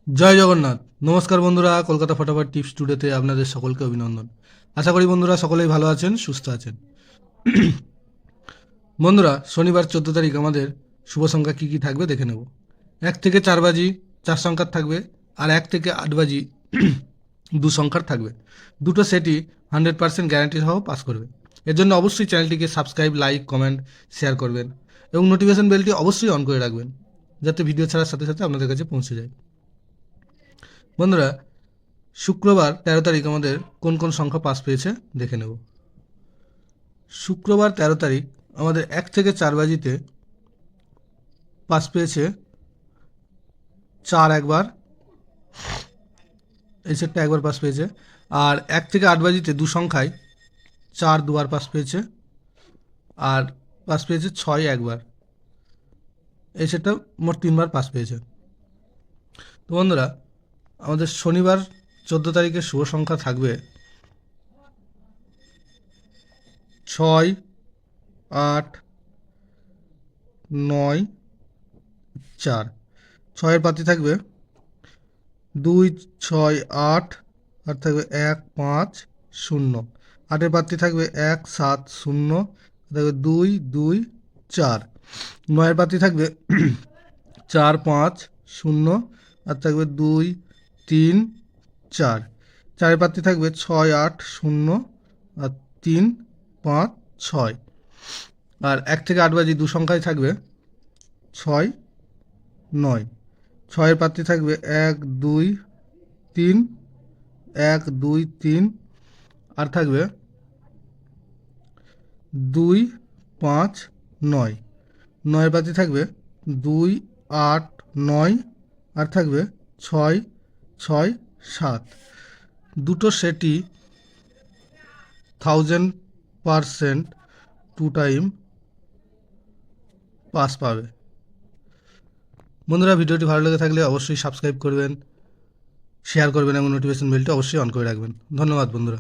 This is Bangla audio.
জয় জগন্নাথ। নমস্কার বন্ধুরা, কলকাতা ফটাফট টিপস টুডেতে আপনাদের সকলকে অভিনন্দন। আশা করি বন্ধুরা সকলেই ভালো আছেন, সুস্থ আছেন। বন্ধুরা, শনিবার 14 তারিখ আমাদের শুভ সংখ্যা কী কী থাকবে দেখে নেব। 1 থেকে 4 বাজি 4 সংখ্যার থাকবে, আর 1 থেকে 8 বাজি 2 সংখ্যার থাকবে। দুটো সেটই 100% গ্যারান্টি সহ পাস করবে। এর জন্য অবশ্যই চ্যানেলটিকে সাবস্ক্রাইব, লাইক, কমেন্ট, শেয়ার করবেন এবং নোটিফিকেশন বেলটি অবশ্যই অন করে রাখবেন, যাতে ভিডিও ছাড়ার সাথে সাথে আপনাদের কাছে পৌঁছে যায়। বন্ধুরা, শুক্রবার 13 তারিখ আমাদের কোন কোন সংখ্যা পাস পেয়েছে দেখে নেব। শুক্রবার 13 তারিখ আমাদের 1 থেকে 4 বাজিতে পাস পেয়েছে 4 একবার, এই সেটটা একবার পাস পেয়েছে। আর 1 থেকে 8 বাজিতে 2 সংখ্যায় 4 দুবার পাস পেয়েছে, আর পাস পেয়েছে 6 একবার, এই সেটটা মোট 3বার পাস পেয়েছে। তো বন্ধুরা, আমাদের শনিবার 14 তারিখের শুভ সংখ্যা থাকবে 6, 8, 9, 4। 6-এর পাতি থাকবে 2, 6, 8, আর থাকবে 1, 5, 0। 8-এর পাতি থাকবে 1, 7, 0, থাকবে 2, 2, 4। 9-এর পাতি থাকবে 4, 5, 0, আর থাকবে 2, 3, 4। 4-এর পাতি থাকবে 6, 8, 0, আর 3, 5, 6। আর 1 থেকে 8 বাজি 2 সংখ্যায় থাকবে 6, 9। 6-এর পাত্রী থাকবে 1, 2, 3, 1, 2, 3, আর থাকবে 2, 5, 9। 9-এর পাত্রী থাকবে 2, 8, 9, আর থাকবে 6, 6, 7। দুটো সেটই 1000% 2 টাইম পাস পাবে। বন্ধুরা, ভিডিওটি ভালো লেগে থাকলে অবশ্যই সাবস্ক্রাইব করবেন, শেয়ার করবেন এবং নোটিফিকেশন বেলটি অবশ্যই অন করে রাখবেন। ধন্যবাদ বন্ধুরা।